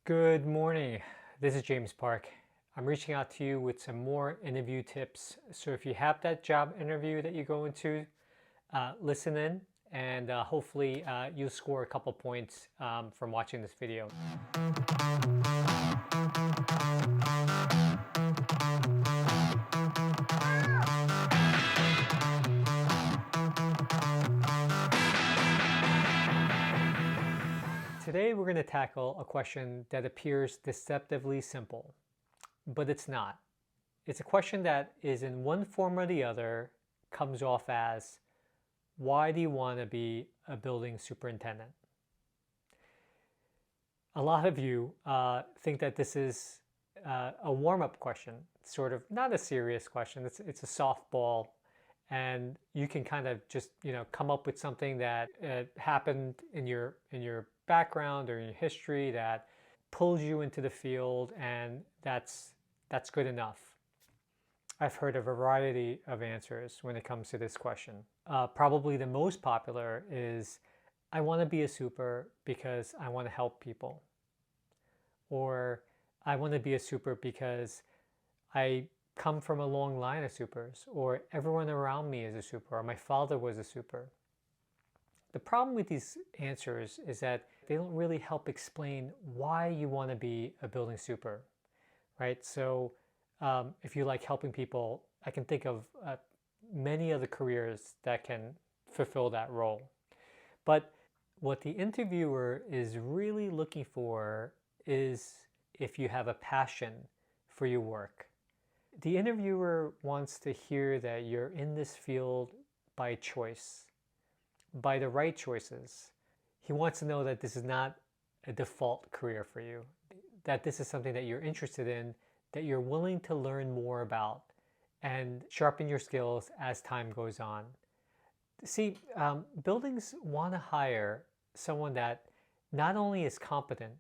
Good morning. This is James Park. I'm reaching out to you with some more interview tips. So if you have that job interview that you go into, listen in and hopefully you'll score a couple points from watching this video. Today we're going to tackle a question that appears deceptively simple, but it's not. It's a question that is in one form or the other comes off as, why do you want to be a building superintendent? A lot of you think that this is a warm-up question, sort of not a serious question. It's a softball, and you can kind of just come up with something that happened in your background or in your history that pulls you into the field, and that's good enough. I've heard a variety of answers when it comes to this question. Probably the most popular is, I want to be a super because I want to help people. Or I want to be a super because I come from a long line of supers, or everyone around me is a super, or my father was a super. The problem with these answers is that they don't really help explain why you want to be a building super, right? So if you like helping people, I can think of many other careers that can fulfill that role. But what the interviewer is really looking for is if you have a passion for your work. The interviewer wants to hear that you're in this field by choice, by the right choices. He wants to know that this is not a default career for you, that this is something that you're interested in, that you're willing to learn more about and sharpen your skills as time goes on. See, buildings want to hire someone that not only is competent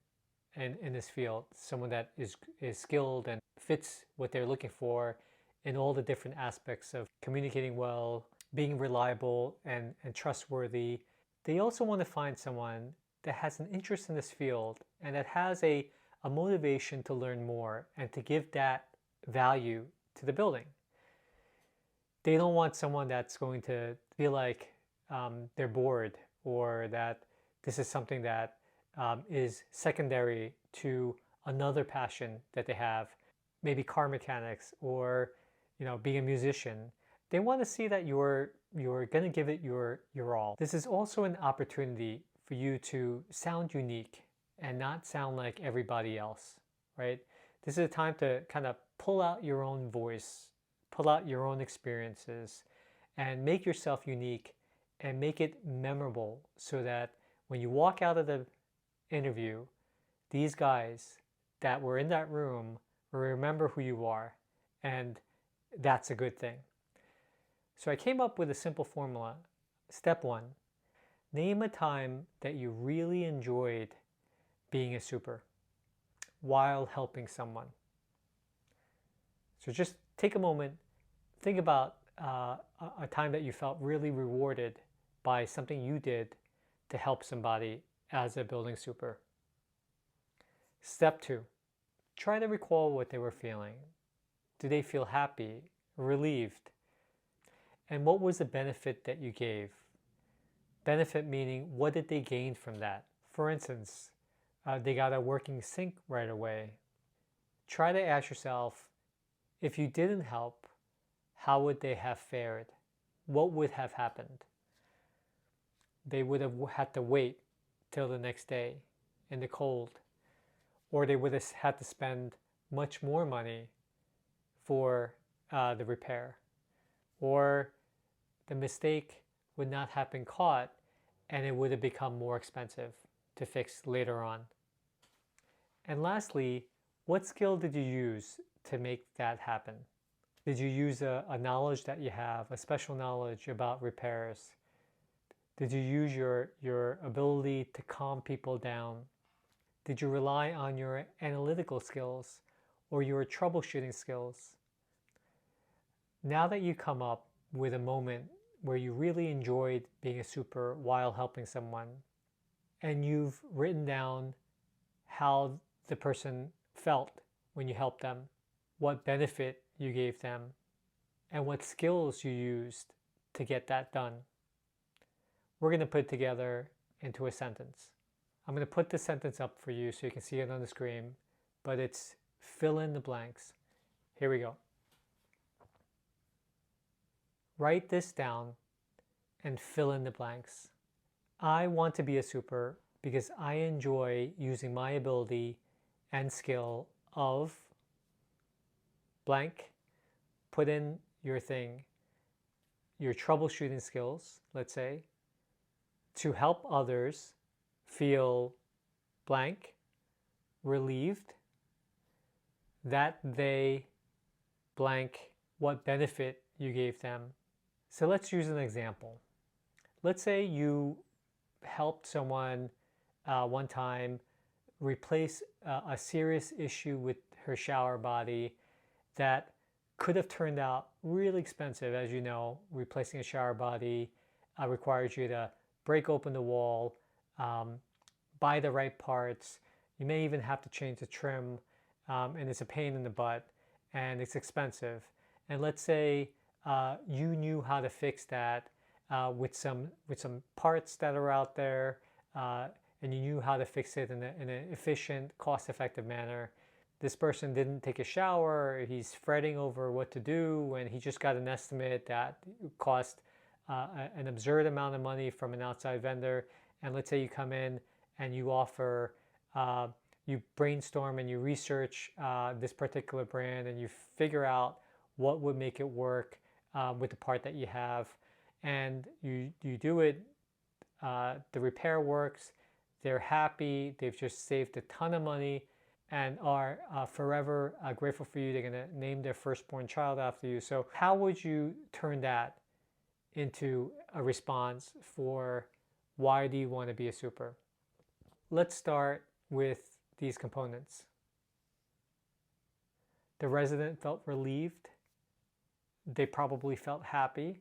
in this field, someone that is skilled and fits what they're looking for in all the different aspects of communicating well, being reliable and trustworthy. They also want to find someone that has an interest in this field and that has a motivation to learn more and to give that value to the building. They don't want someone that's going to feel like they're bored, or that this is something that is secondary to another passion that they have, maybe car mechanics or being a musician. They want to see that you're going to give it your all. This is also an opportunity for you to sound unique and not sound like everybody else, right? This is a time to kind of pull out your own voice, pull out your own experiences, and make yourself unique and make it memorable, so that when you walk out of the interview, these guys that were in that room will remember who you are, and that's a good thing. So I came up with a simple formula. Step one, name a time that you really enjoyed being a super while helping someone. So just take a moment, think about a time that you felt really rewarded by something you did to help somebody as a building super. Step two, try to recall what they were feeling. Did they feel happy, relieved? And what was the benefit that you gave? Benefit meaning, what did they gain from that? For instance, they got a working sink right away. Try to ask yourself, if you didn't help, how would they have fared? What would have happened? They would have had to wait till the next day in the cold, or they would have had to spend much more money for the repair, or the mistake would not have been caught and it would have become more expensive to fix later on. And lastly, what skill did you use to make that happen? Did you use a knowledge that you have, a special knowledge about repairs? Did you use your ability to calm people down? Did you rely on your analytical skills or your troubleshooting skills? Now that you come up with a moment where you really enjoyed being a super while helping someone, and you've written down how the person felt when you helped them, what benefit you gave them, and what skills you used to get that done. We're going to put it together into a sentence. I'm going to put the sentence up for you so you can see it on the screen, but it's fill in the blanks. Here we go. Write this down and fill in the blanks. I want to be a super because I enjoy using my ability and skill of blank. Put in your thing, your troubleshooting skills, let's say, to help others feel blank, relieved, that they blank what benefit you gave them. So let's use an example. Let's say you helped someone one time replace a serious issue with her shower body that could have turned out really expensive. As you know, replacing a shower body requires you to break open the wall, buy the right parts. You may even have to change the trim, and it's a pain in the butt, and it's expensive. And let's say you knew how to fix that with some parts that are out there, and you knew how to fix it in an efficient, cost-effective manner. This person didn't take a shower, he's fretting over what to do, and he just got an estimate that cost an absurd amount of money from an outside vendor. And let's say you come in and you offer, you brainstorm and you research this particular brand, and you figure out what would make it work with the part that you have, and you do it, the repair works, they're happy, they've just saved a ton of money, and are forever grateful for you. They're going to name their firstborn child after you. So how would you turn that into a response for why do you want to be a super? Let's start with these components. The resident felt relieved. They probably felt happy.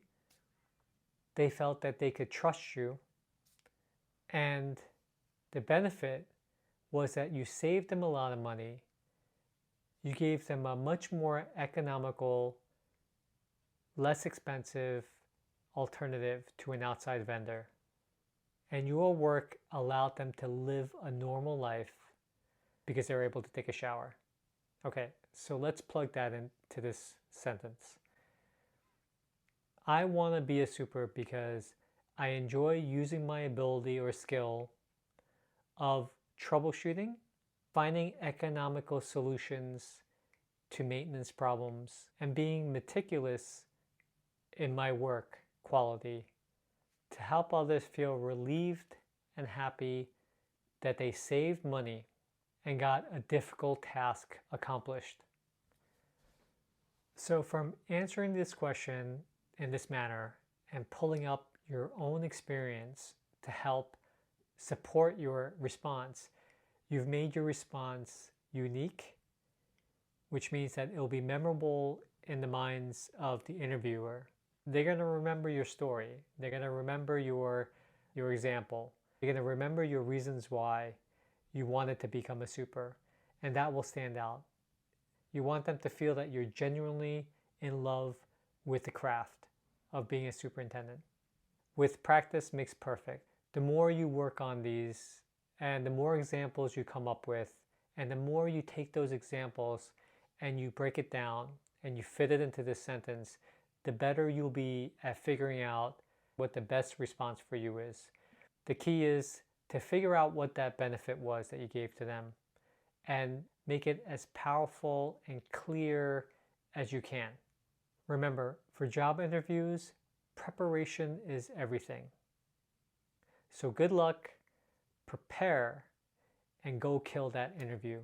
They felt that they could trust you. And the benefit was that you saved them a lot of money. You gave them a much more economical, less expensive alternative to an outside vendor. And your work allowed them to live a normal life because they were able to take a shower. Okay, so let's plug that into this sentence. I want to be a super because I enjoy using my ability or skill of troubleshooting, finding economical solutions to maintenance problems, and being meticulous in my work quality to help others feel relieved and happy that they saved money and got a difficult task accomplished. So from answering this question in this manner and pulling up your own experience to help support your response, you've made your response unique, which means that it'll be memorable in the minds of the interviewer. They're going to remember your story. They're going to remember your example. They're going to remember your reasons why you wanted to become a super, and that will stand out. You want them to feel that you're genuinely in love with the craft of being a superintendent. With practice makes perfect. The more you work on these, and the more examples you come up with, and the more you take those examples and you break it down and you fit it into this sentence, the better you'll be at figuring out what the best response for you is. The key is to figure out what that benefit was that you gave to them and make it as powerful and clear as you can. Remember, for job interviews, preparation is everything. So good luck, prepare, and go kill that interview.